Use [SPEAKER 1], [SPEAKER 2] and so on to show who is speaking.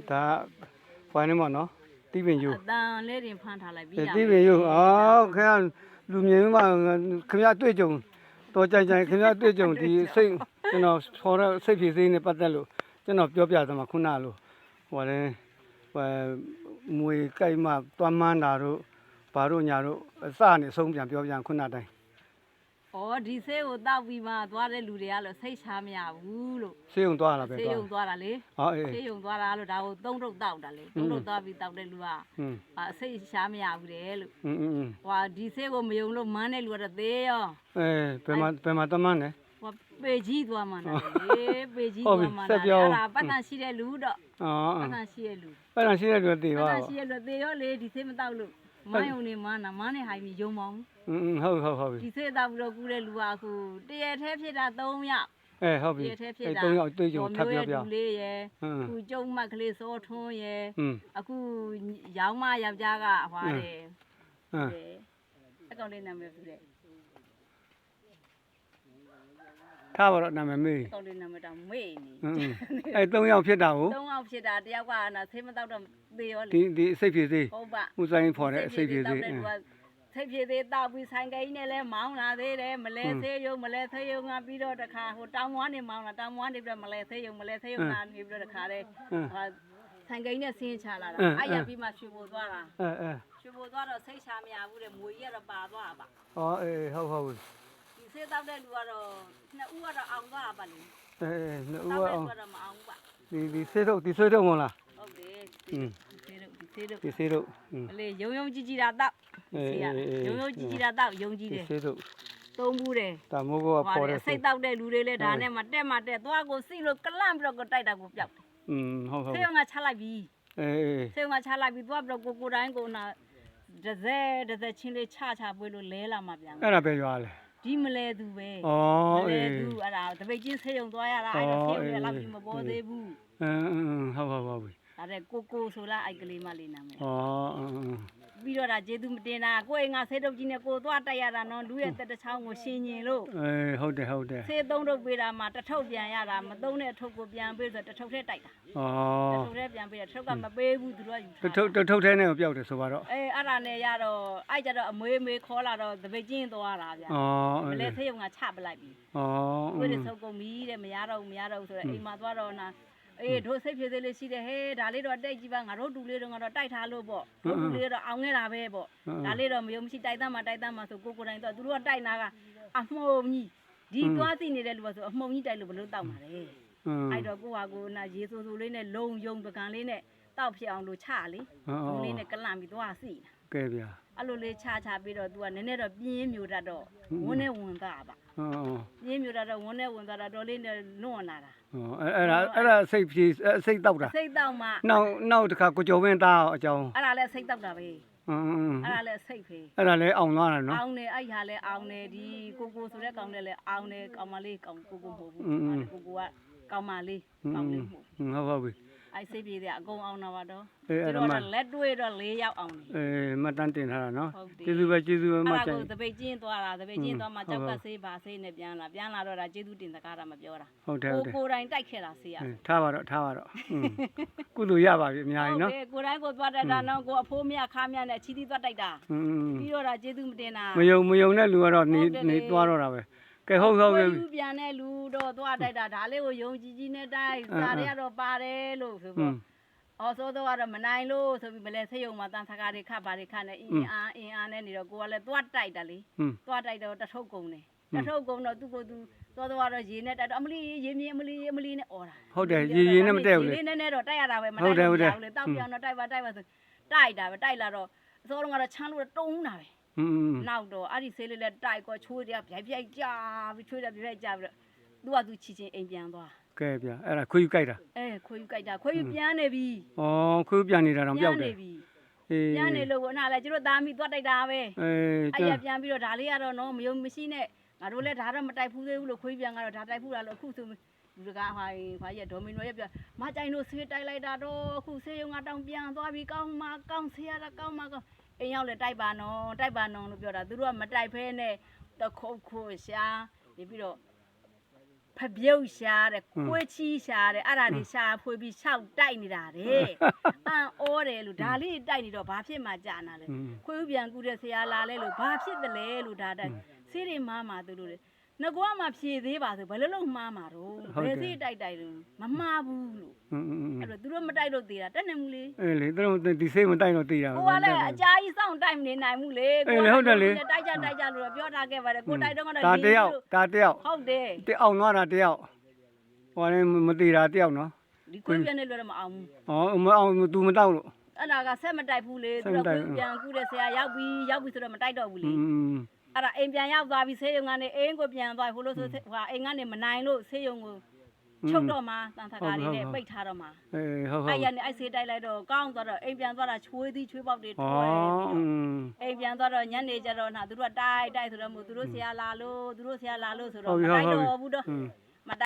[SPEAKER 1] ဒါဘာနေမနော်တီးပင်ယူ
[SPEAKER 2] အတန်လေးတင်ဖမ်းထားလိုက်ပြီးရ
[SPEAKER 1] တီးပင်ယူခင်ဗျလူမြင်မှခင်ဗျတွေ့ကြုံတော်ကြိုင်ကြိုင်ခင်ဗျတွေ့ကြုံဒီစိတ်ကျွန်တော်ခေါ်တဲ့စိတ်ဖြည့်စည်းနဲ့ပတ်သက်လို့ကျွန်တော်ပြောပြသမှာခုနလိုဟိုလည်းမွေကြိုက်မှတွမ်းမန်းတာတို့ဘာတို့ညာတို့အစနဲ့အဆုံးပြန်ပြောပြန်ခုနတိုင်း
[SPEAKER 2] ဩဒီဆေးကိုတောက်ပြီးမှသွားတဲ့လူတွေကလို့စိတ်ချမရဘူးလို့
[SPEAKER 1] ဆေးုံသွားလာပဲ
[SPEAKER 2] ဆေးရုံသွားတာလေ
[SPEAKER 1] ဟောအေး
[SPEAKER 2] ဆေးရုံသွားတာလို့ဒါကိုသုံးထုတ်တောက်တာလေသုံးထုတ်သွားပြီးတောက်တဲ့လူကစိတ်ချမရဘူးတဲ့လို့ဟွာဒီဆေးကိုမယုံလို့မန်းတဲ့လူကတော့သေးရော
[SPEAKER 1] ဘယ်မှာတမန်းလဲ
[SPEAKER 2] ဟိုပေကြီးသွားမှန်းလေပေကြီးသွားမှန်းအဲ့ဒါပတ်တန်ရှိတဲ့လူတော့ပတ်တန်ရှိတဲ့လူ
[SPEAKER 1] ပတ်တန်ရှိတဲ့လူတေ
[SPEAKER 2] ပတ်
[SPEAKER 1] ပါ
[SPEAKER 2] တန်ရှိတဲ့လူသေရောလေဒီဆေးမတောက်လို့မန်းယုံနေမန်းနာမန်းနဲ့ဟိုင်းပြီးယုံမောင်
[SPEAKER 1] ဟုတ်ပြီ
[SPEAKER 2] ဒီဆေးတောက်ပြီးတော့ကူးတဲ့လူကအခုတရထဲဖြစ်တာ3ယောက်
[SPEAKER 1] ဟုတ်ပြီ
[SPEAKER 2] တရထဲဖြစ်တာ
[SPEAKER 1] 3ယောက်တွေ့ကြုံထပ်ပြောပြ
[SPEAKER 2] လူလေးရယ်အခုကျုံမတ်ကလေးစောထွန်းရယ်အခုရောင်းမယောက်ျားကဟွာတယ်အကောင်လေးနာမည်ဘူးတဲ့
[SPEAKER 1] ထားပါတော့နာမည်မေး
[SPEAKER 2] အကောင်လေးနာမည်တော့မေ့နေ
[SPEAKER 1] 3ယောက်ဖြစ်တာကို
[SPEAKER 2] 3ယောက်ဖြစ်တာတယောက်ကနာဆေးမတောက်တော့သေရောလေ
[SPEAKER 1] ဒီစိတ်ဖြည့်စေး
[SPEAKER 2] ဟုတ်ပါ
[SPEAKER 1] ဦးဆိုင်ဖော်တဲ့စိတ်ဖြည့်စေး
[SPEAKER 2] စိတ်ဖြည့်သေးတောက်ပြီးဆိုင်ကိန်းနဲ့လဲမောင်းလာသေးတယ်မလဲသေးရုံမလဲသေးရုံကပြီးတော့တခါဟိုတောင်ဝမ်းနေမောင်းလာတောင်ဝမ်းနေပြီးတော့မလဲသေးရုံကနေပြီးတော့တခါတဲ့ဆိုင်ကိန်းနဲ့ဆင်းချလာတာအဲ့ရပြီးမှရွှေဘိုသွားတာရွှေဘိုသွားတော့စိတ်ချမရဘူးတဲ့မွေကြီးကတော့ပါသွားပါ
[SPEAKER 1] အေးဟုတ်
[SPEAKER 2] ဒီဆေးတောက်တဲ့လူကတော့နှစ်ဦးကတော့အောင်သွားပါလေ
[SPEAKER 1] နှစ်ဦး
[SPEAKER 2] တောက်တဲ့
[SPEAKER 1] အောင်
[SPEAKER 2] လူကတော့မအောင်ပါ
[SPEAKER 1] ဒီဆေးတော့မလား
[SPEAKER 2] ဟုတ်တယ်ဒီဆေးတော့
[SPEAKER 1] ဒီဆေးတော့
[SPEAKER 2] အလေယုံကြည်တာတောက်ဆေးရယုံကြည်တာတောက်ယုံကြည်တယ်
[SPEAKER 1] ဆေးတော့
[SPEAKER 2] သုံးဘူးတယ်
[SPEAKER 1] ဒါမိုးကပေါ်တဲ့
[SPEAKER 2] စိတ်တောက်တဲ့လူတွေလည်းဒါနဲ့မှတက်သွားကိုစိလို့ကလန့်ပြီးတော့ကိုတိုက်တာကိုပျောက်တယ်
[SPEAKER 1] ဟုတ်
[SPEAKER 2] ဆေးရုံကချလိုက်ပြီဆေးရုံကချလိုက်ပြီးသွားပြီးတော့ကိုတိုင်းကိုနာဒဇက်ချင်းလေးချပွေးလို့လဲလာမှပြန်
[SPEAKER 1] အဲ့ဒါပဲရွာလဲ
[SPEAKER 2] ဒီမလဲသူပဲ
[SPEAKER 1] ဩ
[SPEAKER 2] မလဲသူအဲ့ဒါတပိတ်ချင်းဆေးရုံသွားရတာအဲ့တော့ဆေးရုံလည်းလောက်ပြီးမပေါ်သေးဘူး
[SPEAKER 1] ဟုတ်ပြီ
[SPEAKER 2] ဒါတဲ့ကိုဆိုလားအဲ့ကလေးမလေးနာမယ်
[SPEAKER 1] ဩ
[SPEAKER 2] ပြီးတော့ဒါကျေသူမတင်တာကိုယ်ငါဆေးတုပ်ကြီးနဲ့ကိုသွားတိုက်ရတာနော်လူရဲ့တက်တချောင်းကိုရှင်းညင်လို့
[SPEAKER 1] ဟုတ်တယ်
[SPEAKER 2] ဆေးသုံးထုတ်ပေးတာမှတထုပ်ပြန်ရတာမသုံးတဲ့အထုပ်ကိုပြန်ပေးဆိုတထုပ်ထဲတိုက်တာ တထုပ်ထဲပြန်ပေးတယ်တထုပ်ကမပေးဘူးသူတို့ကယူထား
[SPEAKER 1] ထုတ်ထဲနဲ့ပျောက်တယ်ဆိုပါတော့
[SPEAKER 2] အဲ့ဒါနဲ့ရတော့အဲ့ကြတော့အမွေခေါ်လာတော့တပိတ်ချင်းသွားတာဗျာမလဲဆေးရုံကချပလိုက်ပြီကိုယ်တွေဆုပ်ကုန်ပြီတဲ့မရတော့ဆိုတော့အိမ်မှာသွားတော့နာအေးတို့စိတ်ဖြစ်သေးလေးရှိတယ်ဟဲ့ဒါလေးတော့တိတ်ကြည့်ပါငါတို့တူလေးတော့ငါတော့တိုက်ထားလို့ပေါ့တို့တူလေးတော့အောင်နေတာပဲပေါ့ဒါလေးတော့မယုံမရှိတိုက်တမ်းမှာဆိုကိုယ်တိုင်တော့သူတို့ကတိုက်နာကအမှုံကြီးဒီသွားသိနေတဲ့လူကဆိုအမှုံကြီးတိုက်လို့ဘလို့တောက်မှာလဲအဲ့တော့ကိုနာရေဆိုလေးနဲ့လုံယုံပကံလေးနဲ့တောက်ဖြစ်အောင်လို့ချလေဘုံလေးနဲ့ကလန့်ပြီးသွားစီတာ
[SPEAKER 1] ကဲဗျာ
[SPEAKER 2] အဲ့လိုလေးချပြီးတော့ तू ကနည်းနည်းတော့ပြင်းမျိုးတတ်တော့ဝန်းနဲ့ဝင်သားပါပြင်းမျိုးတတ်တော့ဝန်းနဲ့ဝင်သားတော့တော်လေးနဲ့လွန့်လာတာ
[SPEAKER 1] အဲ့ဒါစိတ်ဖြည့်စိတ်တောက်တာ
[SPEAKER 2] စိတ်တောက်မှ
[SPEAKER 1] နောက်တစ်ခါကိုကျော်ဝင်းသားအကြောင်း
[SPEAKER 2] အဲ့ဒါလည်းစိတ်တောက်တာပဲအဲ့ဒါလည်းစိတ်ပဲ
[SPEAKER 1] အဲ့ဒါလည်းအောင်သွားတာနော်
[SPEAKER 2] အောင်နေအဲ့ဟာလည်းအောင်နေဒီကိုဆိုတဲ့ကောင်နဲ့လည်းအောင်နေကောင်မလေးကောင်ကိုမဟုတ်ဘူးကိုကကောင်မလေးကောင်လေးမဟုတ်
[SPEAKER 1] ဟုတ်ပြီ
[SPEAKER 2] အဲ့စိတ်ပြေတဲ့အကုန်အောင်တာပါတော့
[SPEAKER 1] အဲ့ဒါမှ
[SPEAKER 2] လက်တွေ့တော့၄ယောက်အောင်နေ
[SPEAKER 1] မှတ်တမ်းတင်ထားတာနော်ကျေးဇူးပဲမှတ်
[SPEAKER 2] အဲ့
[SPEAKER 1] ချ
[SPEAKER 2] ဒါ
[SPEAKER 1] င်
[SPEAKER 2] ကိုတပိတ်ချင်းသွားတာတပိတ်ချင်းသွားမှကြောက်ကဆေးပါဆေးနဲ့ပြန်လာတော့ဒါကျေးဇူးတင်စကားတာမပြောတာ
[SPEAKER 1] ဟုတ်တယ်
[SPEAKER 2] ကိုတိုင်းတိုက်ခဲ့တာဆေးရ
[SPEAKER 1] ထားပါတော့ကုလိုရပါပြီအများကြီးနော်
[SPEAKER 2] ဟုတ်တယ်ကိုတိုင်းကိုသွားတိုက်တာနော်ကိုအဖိုးမြခါမြနဲ့ချီတီသွားတိုက်တာပြီးတော့ဒါကျေးဇူးမတင်တာ
[SPEAKER 1] မယုံတဲ့လူကတော့နေသွားတော့တာပဲကဲဟုတ်ပြီ
[SPEAKER 2] ပြန်တဲ့လူတော့သွားတိုက်တာဒါလေးကိုယုံကြည်နဲ့တိုက်စားရတော့ပါတယ်လို့ဆိုပေါ့အော်ဆိုတော့မနိုင်လို့ဆိုပြီးမလဲဆေးရုံမှာတန်စကားတွေခတ်ပါတွေခတ်နေအင်းအားနဲ့နေတော့ကိုကလည်းသွားတိုက်တာလေသွားတိုက်တော့တထုပ်ကုန်တယ်တထုပ်ကုန်တော့သူ့ကိုသူသွားတော့ရေနဲ့တိုက်တော့အမလီရေမြင့်အမလီနဲ့អော်တာ
[SPEAKER 1] ဟုတ်တယ်ရေနဲ့မတက်ဘူးလေ
[SPEAKER 2] ရေနဲ့တော့တိုက်ရတာပဲမတိုက်ဘူးလေတောက်ပြောင်းတော့တိုက်ပါဆိုတိုက်တာပဲတိုက်လာတော့အစောကတော့ချမ်းလို့တုံးတာပဲနောက်တော့အဲ့ဒီဆေးလေးလည်းတိုက်ကောချိုးတယ်ဗျိုက်ကြာပြီးချိုးတယ်ဗျိုက်ကြာပြီးတော့သူကသူချီချင်းအိမ်ပြန်သွား
[SPEAKER 1] ကဲဗျအဲ့ဒါခွေးယူကြိုက်တာ
[SPEAKER 2] ခွေးယူကြိုက်တာခွေးယူပြန်နေပြီ
[SPEAKER 1] ခွေးပြန်နေတာတော့ပျောက်တယ်
[SPEAKER 2] ပြန်နေလို့ကနာလည်းကျတို့သားမိသွားတိုက်တာပဲအဲ့ရပြန်ပြီးတော့ဒါလေးကတော့နော်မယုံမရှိနဲ့ငါတို့လည်းဒါတော့မတိုက်ဘူးသေးဘူးလို့ခွေးပြန်ကတော့ဒါတိုက်ဘူးလားလို့အခုဆိုလူကဟာရဲ့ဒေါ်မီနိုရဲ့ပြမကြိုင်တို့ဆေးတိုက်လိုက်တာတော့အခုဆေးရုံကတောင်ပြန်သွားပြီးကောင်းမှကောင်းဆေးရတာကောင်းမှကောင်းအိမ်ရောက်လေတိုက်ပါနော်လို့ပြောတာသူတို့ကမတိုက်ဖဲနဲ့တခုတ်ခိုးရှာနေပြီးတော့ ဖပြုတ်ရှာတဲ့ခွေးချီရှာတဲ့အဲ့ဒါတွေရှာဖွေပြီးရှောက်တိုက်နေတာတဲ့အန်ဩတယ်လို့ဒါလေးတိုက်နေတော့ဘာဖြစ်မှကြာနာလဲခွေးဥပြန်ကူတဲ့ဆရာလာလဲလို့ဘာဖြစ်တယ်လဲလို့ဒါတိုက်ဆေးတွေမှားမှာသူတို့လေငကွာမှဖြေသေးပါဆိုဘယ်လိုလုပ်မှားမှာတော့ဘယ်စိတိုက်တိုက်လို့မမှားဘူးလို့အဲ့တော့သူတို့မတိုက်လို့သေးတာတက်နေမှုလေ
[SPEAKER 1] အေးလေသူတို့ဒီစိတ်မတိုက်တော့သေးတာ
[SPEAKER 2] ဟိုကလည်းအကြာကြီးစောင့်တိုက်မနေနိုင်ဘူးလေတိုက်ကြလို့ပြောထားခဲ့ပါတယ်ကိုတိုက်တော့ကတော့
[SPEAKER 1] ဒါတယောက်
[SPEAKER 2] ဟုတ်တယ်
[SPEAKER 1] တအောင်သွားတာတယောက်ဟိုလည်းမသေးတာတယောက်နော်
[SPEAKER 2] ဒီခွေးပြန်နေလို့တော့မအောင်ဘူး
[SPEAKER 1] မအောင်သူမတောက်လို့
[SPEAKER 2] အဲ့ဒါကဆက်မတိုက်ဘူးလေသူကခွေးပြန်ကူတဲ့ဆရာရောက်ပြီဆိုတော့မတိုက်တော့ဘူးလေအဲ့ဒါအိမ်ပြန်ရောက်သွားပြီဆေးရုံကနေအိမ်ကိုပြန်သွားဟိုလို့ဆိုဟိုအိမ်ကနေမနိုင်လို့ဆေးရုံကိုချုပ်တော့မှတန်ထကားလေးနဲ့ပိတ်ထားတော့မှ
[SPEAKER 1] အေးဟုတ်
[SPEAKER 2] အဲ့ရနေအဲ့ဆေးတိုက်လိုက်တော့ကောင်းသွားတော့အိမ်ပြန်သွားတာချွေးသီးချွေးပေါက်တွေထွဲပြီးတော့အိမ်ပြန်သွားတော့ညနေကျတော့သူတို့ကတိုက်ဆိုတော့မို့သူတို့ဆရာလာလို့ဆိုတော့မတိုက်တော့ဘူးတော့